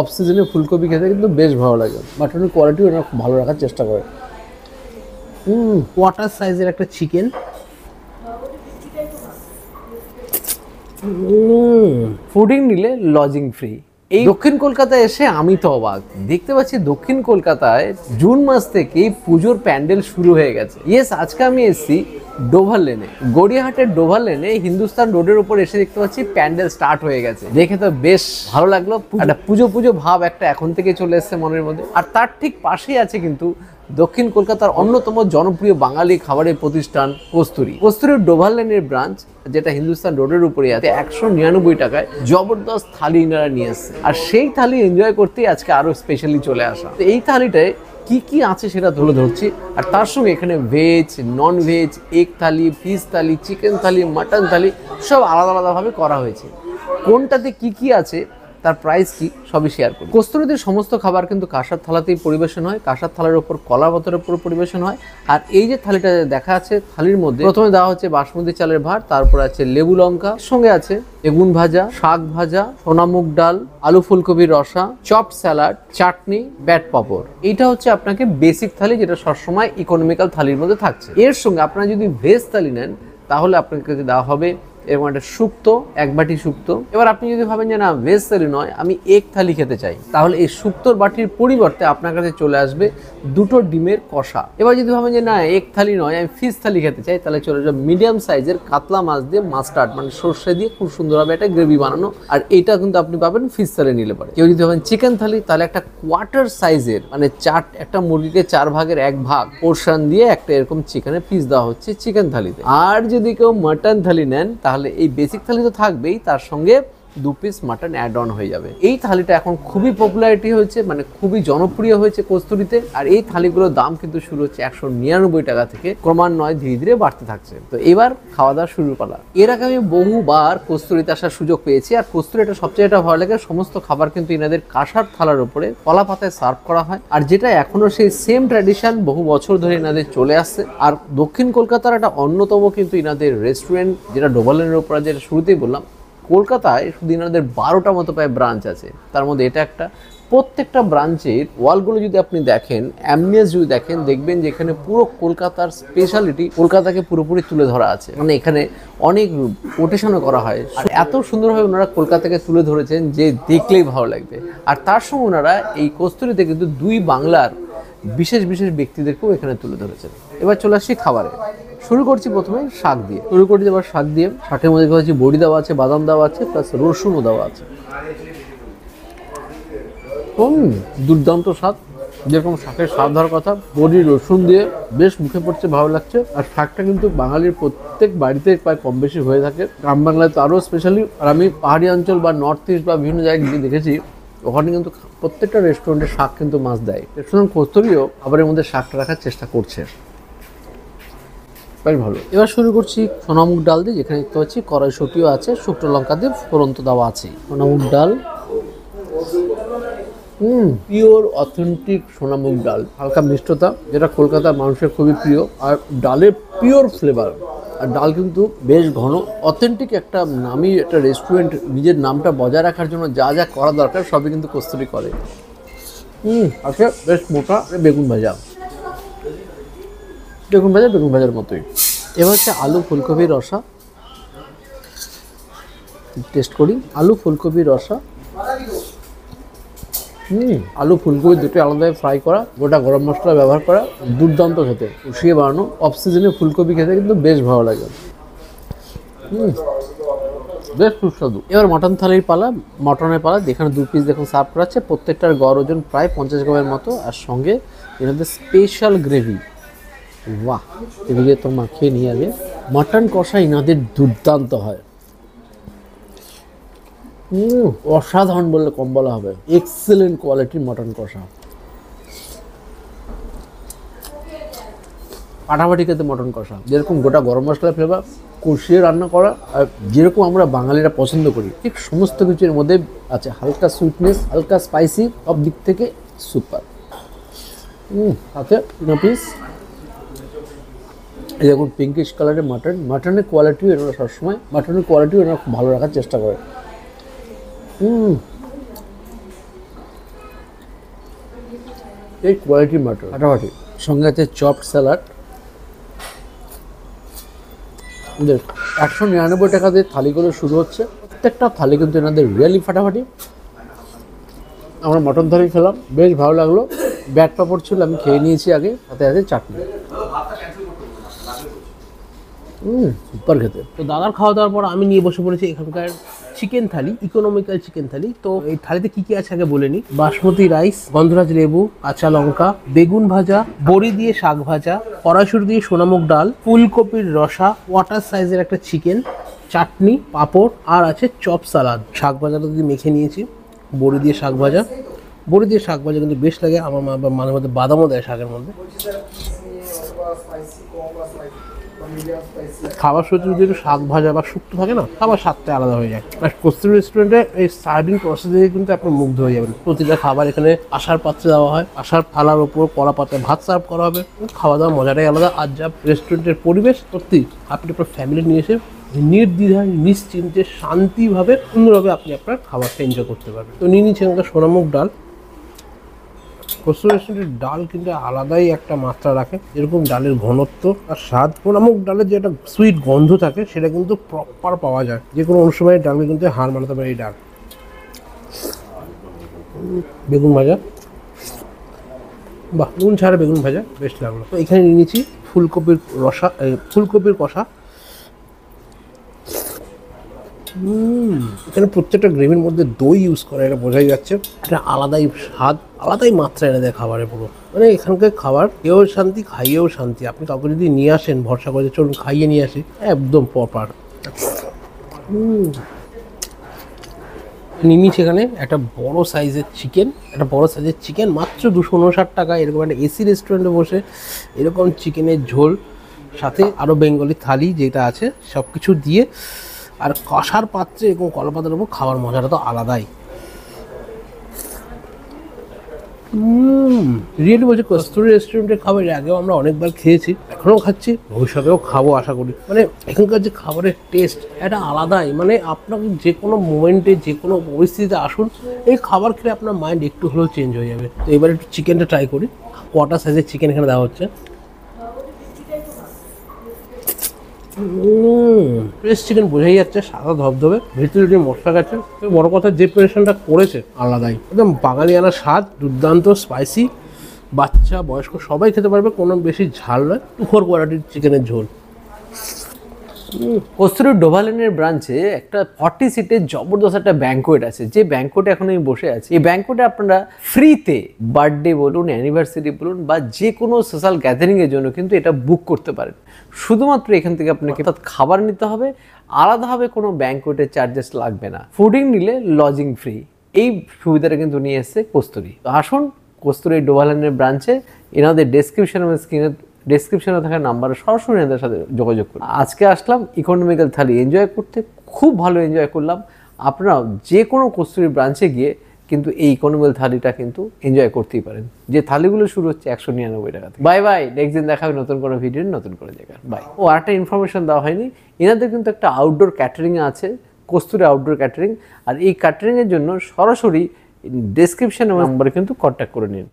Of সিজনে ফুলকপি খেতে কিন্তু বেশ ভালো লাগে। মাটনের কোয়ালিটি ওরা খুব ভালো রাখার চেষ্টা করে। কোয়ার্টার সাইজের একটা চিকেন। ফুডিং নিলে লজিং ফ্রি। এই দক্ষিণ কলকাতায় এসে আমি তো অবাক, দেখতে পাচ্ছি দক্ষিণ কলকাতায় জুন মাস থেকেই পুজোর প্যান্ডেল শুরু হয়ে গেছে। ইয়েস, আজকে আমি এসেছি ডোভার লেনে, গড়িয়াহাটের ডোভার লেনে হিন্দুস্তান রোডের উপর এসে দেখতে পাচ্ছি প্যান্ডেল স্টার্ট হয়ে গেছে। দেখে তো বেশ ভালো লাগলো, একটা পুজো পুজো ভাব একটা এখন থেকে চলে এসছে মনের মধ্যে। আর তার ঠিক পাশেই আছে কিন্তু দক্ষিণ কলকাতার অন্যতম জনপ্রিয় বাঙালি খাবারের প্রতিষ্ঠান কস্তুরী। কস্তুরীর ডোভার লেনের ব্রাঞ্চ, যেটা হিন্দুস্তান রোডের উপরে আছে, 199 টাকায় জবরদস্ত থালি ইনারা নিয়ে এসছে। আর সেই থালি এনজয় করতেই আজকে আরো স্পেশালি চলে আসা। এই থালিটায় কি কি আছে সেটা তুলে ধরছি। আর তার সঙ্গে এখানে ভেজ, নন ভেজ, এগ থালি, ফিশ থালি, চিকেন থালি, মাটন থালি সব আলাদা আলাদাভাবে করা হয়েছে। কোনটাতে কি কি আছে, তার প্রাইস কি, সবই শেয়ার করি। কস্তুরীদের সমস্ত খাবার কিন্তু কাঁসার থালাতেই পরিবেশন হয়, কাঁসার থালার উপর কলা পাতার উপর পরিবেশন হয়। আর এই যে থালিটা দেখা আছে, থালির মধ্যে প্রথমে দেওয়া হচ্ছে বাসমতি চালের ভাত, তারপর আছে লেবু লঙ্কা, সঙ্গে আছে বেগুন ভাজা, শাক ভাজা, সোনামুগ ডাল, আলু ফুলকপির রসা, চপড স্যালাড, চাটনি, ব্যাট পাঁপড়। এইটা হচ্ছে আপনাকে বেসিক থালি, যেটা সবসময় ইকোনমিক্যাল থালির মধ্যে থাকছে। এর সঙ্গে আপনারা যদি ভেজ থালি নেন তাহলে আপনাকে দেওয়া হবে এরকম একটা শুক্তো, এক বাটি শুক্তো। এবার আপনি যদি ভাবেন যে না ভেজ থালি নয়, আমি এগ থালি খেতে চাই, তাহলে এই শুক্তোর বাটির পরিবর্তে আপনার কাছে চলে আসবে দুটো ডিমের কষা। এবার যদি ভাবেন যে না এগ থালি নয়, আমি ফিশ থালি খেতে চাই, তাহলে চলে যাবে মিডিয়াম সাইজের কাতলা মাছ দিয়ে মাস্টার্ড মানে সর্ষে দিয়ে খুব সুন্দরভাবে একটা গ্রেভি বানানো। আর এইটা কিন্তু আপনি পাবেন ফিশ থালি নিলে পারে। কেউ যদি ভাবেন চিকেন থালি, তাহলে একটা কোয়ার্টার সাইজের মানে একটা মুরগিকে 4 ভাগের 1 ভাগ পোর্শন দিয়ে একটা এরকম চিকেনের পিস দেওয়া হচ্ছে চিকেন থালিতে। আর যদি কেউ মাটন থালি নেন, তাহলে এই বেসিক থালি তো থাকবেই, তার সঙ্গে 2 পিস মাটন অ্যাড অন হয়ে যাবে। এই থালিটা এখন খুবই পপুলারিটি হয়েছে, মানে খুবই জনপ্রিয় হয়েছে কস্তুরীতে। আর এই থালিগুলোর দাম কিন্তু শুরু হচ্ছে 199 টাকা থেকে, ক্রমান্বয়ে ধীরে ধীরে বাড়তে থাকছে। তো এবার খাওয়া দাওয়া শুরুর পালা। এর আগে আমি বহুবার কস্তুরীতে আসার সুযোগ পেয়েছি। আর কস্তুরীটা সবচেয়ে এটা ভালো লাগে, সমস্ত খাবার কিন্তু এনাদের কাঁসার থালার উপরে কলা পাতায় সার্ভ করা হয়। আর যেটা এখনো সেই সেম ট্র্যাডিশন বহু বছর ধরে এনাদের চলে আসছে। আর দক্ষিণ কলকাতার একটা অন্যতম কিন্তু এনাদের রেস্টুরেন্ট, যেটা ডোভার লেনের উপর, যেটা শুরুতেই বললাম, কলকাতায় শুধু এনাদের 12টা মতো প্রায় ব্রাঞ্চ আছে, তার মধ্যে এটা একটা। প্রত্যেকটা ব্রাঞ্চের ওয়ালগুলো যদি আপনি দেখেন, অ্যাম্বিয়েন্স যদি দেখেন, দেখবেন যে এখানে পুরো কলকাতার স্পেশালিটি, কলকাতাকে পুরোপুরি তুলে ধরা আছে। মানে এখানে অনেক কোটেশনও করা হয়। আর এত সুন্দরভাবে ওনারা কলকাতাকে তুলে ধরেছেন যে দেখলেই ভালো লাগবে। আর তার সঙ্গে ওনারা এই কস্তুরীতে কিন্তু 2 বাংলার বিশেষ বিশেষ ব্যক্তিদেরকেও এখানে তুলে ধরেছেন। এবার চলে আসছি খাবারে। শুরু করছি প্রথমে শাক দিয়ে, এবার শাক দিয়ে। শাকের মধ্যে দেখতে পাচ্ছি বড়ি দেওয়া আছে, বাদাম দেওয়া আছে, প্লাস রসুনও দেওয়া আছে। দুর্দান্ত স্বাদ, যেরকম শাকের স্বাদ হওয়ার কথা, বড়ি রসুন দিয়ে বেশ মুখে পড়ছে, ভালো লাগছে। আর শাকটা কিন্তু বাঙালির প্রত্যেক বাড়িতে প্রায় কম বেশি হয়ে থাকে, গ্রাম বাংলায় তো আরও স্পেশালি। আর আমি পাহাড়ি অঞ্চল বা নর্থ ইস্ট বা বিভিন্ন জায়গায় গিয়ে দেখেছি, ওখানে কিন্তু প্রত্যেকটা রেস্টুরেন্টে শাক কিন্তু মাছ দেয়। রেস্টুরেন্ট কস্তুরীও খাবারের মধ্যে শাকটা রাখার চেষ্টা করছে, বেশ ভালো। এবার শুরু করছি সোনামুগ ডাল দিয়ে, যেখানে দেখতে পাচ্ছি কড়াইশুঁটিও আছে, শুকনো লঙ্কা দিয়ে ফোড়ন তো দেওয়া আছে। সোনামুগ ডাল, পিওর অথেন্টিক সোনামুগ ডাল, হালকা মিষ্টতা, যেটা কলকাতার মানুষের খুবই প্রিয়। আর ডালের পিওর ফ্লেভার। আর ডাল কিন্তু বেশ ঘন, অথেন্টিক একটা নামি একটা রেস্টুরেন্ট নিজের নামটা বজায় রাখার জন্য যা যা করা দরকার সবই কিন্তু কস্তুরী করে। আছে বেশ মোটা বেগুন ভাজা, বেগুন ভাজার মতোই। এবার হচ্ছে আলু ফুলকপির রসা, টেস্ট করি। আলু ফুলকপির রসা, আলু ফুলকপি দুটো আলাদাভাবে ফ্রাই করা, গোটা গরম মশলা ব্যবহার করা, দুর্দান্ত খেতে, কষিয়ে বানানো। অফ সিজনে ফুলকপি খেতে কিন্তু বেশ ভালো লাগে, বেশ সুস্বাদু। এবার মটন থালির পালা, মটনের পালা। এখানে 2 পিস দেখুন সার্ভ করা আছে, প্রত্যেকটার গড় ওজন প্রায় 50 গ্রামের মতো। আর সঙ্গে এনাদের স্পেশাল গ্রেভি। বাহ, এদিকে তো মাখিয়ে নিয়ে আগে। মাটন কষা ইনাদের দুর্দান্ত হয়, অসাধারণ বললে কম বলা হবে। এক্সেলেন্ট কোয়ালিটির মটন কষা, ফাটাফাটি খেতে মটন কষা, যেরকম গোটা গরম মশলা ফ্লেভার, কষিয়ে রান্না করা, আর যেরকম আমরা বাঙালিরা পছন্দ করি ঠিক সমস্ত কিছুর মধ্যে আছে। হালকা সুইটনেস, হালকা স্পাইসি, সব দিক থেকে সুপার। সাথে 3 পিস এই দেখুন পিঙ্কিশ কালারের মাটন। মাটনের কোয়ালিটিও এনারা সবসময় খুব ভালো রাখার চেষ্টা করে। এই কোয়ালিটি মাটন ফাটাফাটি। সঙ্গে আছে চপড স্যালাড। 199 টাকা দিয়ে থালিগুলো শুরু হচ্ছে। প্রত্যেকটা থালি কিন্তু এনাদের রিয়েলি ফাটাফাটি। আমরা মটন থালি খেলাম, বেশ ভালো লাগলো। ব্যাট পাপড় ছিল, আমি খেয়ে নিয়েছি আগে, সাথে আছে চাটনি। সুপার খেতে। তো দাদার খাওয়া দাওয়ার পর আমি নিয়ে বসে পড়েছি এখানকার চিকেন থালি, ইকোনমিক্যাল চিকেন থালি। তো এই থালিতে কি কি আছে আগে বলে নিই। বাসমতি রাইস, গন্ধরাজ লেবু, কাঁচা লঙ্কা, বেগুন ভাজা, বড়ি দিয়ে শাক ভাজা, কড়াইশুঁটি দিয়ে সোনামুগ ডাল, ফুলকপির রসা, ওয়াটার সাইজের একটা চিকেন, চাটনি, পাঁপড়, আর আছে চপ সালাদ। শাক ভাজাটা দিয়ে মেখে নিয়েছি, বড়ি দিয়ে শাক ভাজা। বড়ি দিয়ে শাক ভাজা কিন্তু বেশ লাগে। আমার মা মাঝে মধ্যে বাদামও দেয় শাকের মধ্যে। খাবার শুরুতে যদি একটু শাক ভাজা বা শুক্তো থাকে না, খাবার স্বাদটা আলাদা হয়ে যায়। আর কস্তুরী রেস্টুরেন্টে এই সার্ভিং প্রসেস দিয়ে কিন্তু আপনি মুগ্ধ হয়ে যাবেন। প্রতিটা খাবার এখানে আসার পাত্রে দেওয়া হয়, আসার থালার ওপর কড়া পাত্রে ভাত সার্ভ করা হবে। খাওয়া দাওয়ার মজাটাই আলাদা। আর যা রেস্টুরেন্টের পরিবেশ, সত্যি আপনি আপনার ফ্যামিলি নিয়ে এসে নির্দ্বিধায় নিশ্চিন্তে শান্তিভাবে সুন্দরভাবে আপনি আপনার খাবারটা এনজয় করতে পারবেন। তো নিয়ে নিচ্ছি এখানকার সোনামুগ ডাল। কস্তুরী রেস্টুরেন্টের ডাল কিন্তু আলাদাই একটা মাত্রা রাখে, যেরকম ডালের ঘনত্ব আর স্বাদ। সোনামুগ ডালের যে একটা সুইট গন্ধ থাকে সেটা কিন্তু প্রপার পাওয়া যায়। যে কোনো অনুষ্ঠানের ডালকে কিন্তু হার মানাতে পারে এই ডাল। বেগুন ভাজা, বাহ, নুন ছাড়া বেগুন ভাজা বেশ লাগলো। তো এখানে নিয়ে নিচ্ছি ফুলকপির রসা, ফুলকপির কষা। এখানে প্রত্যেকটা গ্রেভির মধ্যে দই ইউজ করা, এটা বোঝাই যাচ্ছে। এটা আলাদাই স্বাদ, আলাদাই মাত্রা এনে দেয় খাবারে পুরো। মানে এখানকার খাবার খেয়েও শান্তি, খাইয়েও শান্তি। আপনি কাউকে যদি নিয়ে আসেন ভরসা করে, চলুন খাইয়ে নিয়ে আসি, একদম প্রপার। নিমি সেখানে একটা বড় সাইজের চিকেন, মাত্র 259 টাকা। এরকম একটা এসি রেস্টুরেন্টে বসে এরকম চিকেনের ঝোল, সাথে আরও বেঙ্গলি থালি যেটা আছে সব কিছু দিয়ে, আর কষার পাত্রে এরকম কলাপাতার উপর খাওয়ার মজাটা তো আলাদাই। রিয়েলি বলছি, কস্তুরী রেস্টুরেন্টের খাবার এর আগেও আমরা অনেকবার খেয়েছি, এখনও খাচ্ছি, ভবিষ্যতেও খাবো আশা করি। মানে এখানকার যে খাবারের টেস্ট এটা আলাদাই। মানে আপনাকে যে কোনো মোমেন্টে, যে কোনো পরিস্থিতিতে আসুন, এই খাবার খেলে আপনার মাইন্ড একটু হলেও চেঞ্জ হয়ে যাবে। তো এবার একটু চিকেনটা ট্রাই করি। কোয়ার্টার সাইজের চিকেন এখানে দেওয়া হচ্ছে। ফ্রেশ চিকেন বোঝাই যাচ্ছে, সাদা ধবধবে, ভিতরে যে মশলা গেছে। বড় কথা, যে প্রিপারেশনটা করেছে আলাদাই, একদম বাঙালিয়ানা স্বাদ, দুর্দান্ত স্পাইসি। বাচ্চা বয়স্ক সবাই খেতে পারবে, কোনো বেশি ঝাল নয়, 2-4 কোয়ালিটির চিকেনের ঝোল। কস্তুরী ডোভালেনের ব্রাঞ্চে একটা 40 সিটের জবরদস্ত একটা ব্যাঙ্কোয়েট আছে, যে ব্যাঙ্কোয়েটে এখন আমি বসে আছি। এই ব্যাঙ্কোয়েটে আপনারা ফ্রিতে বার্থডে বলুন, অ্যানিভার্সারি বলুন, বা যে কোনো সোশ্যাল গ্যাদারিংয়ের জন্য কিন্তু এটা বুক করতে পারেন। শুধুমাত্র এখান থেকে আপনাকে খাবার নিতে হবে, আলাদাভাবে কোনো ব্যাঙ্কোয়েটের চার্জেস লাগবে না। ফুডিং নিলে লজিং ফ্রি, এই সুবিধাটা কিন্তু নিয়ে এসছে কস্তুরী। তো আসুন কস্তুরী ডোভালেনের ব্রাঞ্চে, এনাদের ডেসক্রিপশনে থাকা নাম্বারে সরাসরি এদের সাথে যোগাযোগ করুন। আজকে আসলাম ইকোনমিক্যাল থালি এনজয় করতে, খুব ভালো এনজয় করলাম। আপনারাও যে কোনো কস্তুরী ব্রাঞ্চে গিয়ে কিন্তু এই ইকোনমিক্যাল থালিটা কিন্তু এনজয় করতেই পারেন, যে থালিগুলো শুরু হচ্ছে 199 টাকা থেকে। বাই বাই, নেক্সট দিন দেখা হবে নতুন কোনো ভিডিও, নতুন কোনো জায়গায়। বাই। ও আরেকটা ইনফরমেশন দেওয়া হয়নি, এনাদের কিন্তু একটা আউটডোর ক্যাটারিং আছে, কস্তুরী আউটডোর ক্যাটারিং। আর এই ক্যাটারিংয়ের জন্য সরাসরি ডেসক্রিপশন নাম্বারে কিন্তু কন্ট্যাক্ট করে নিন।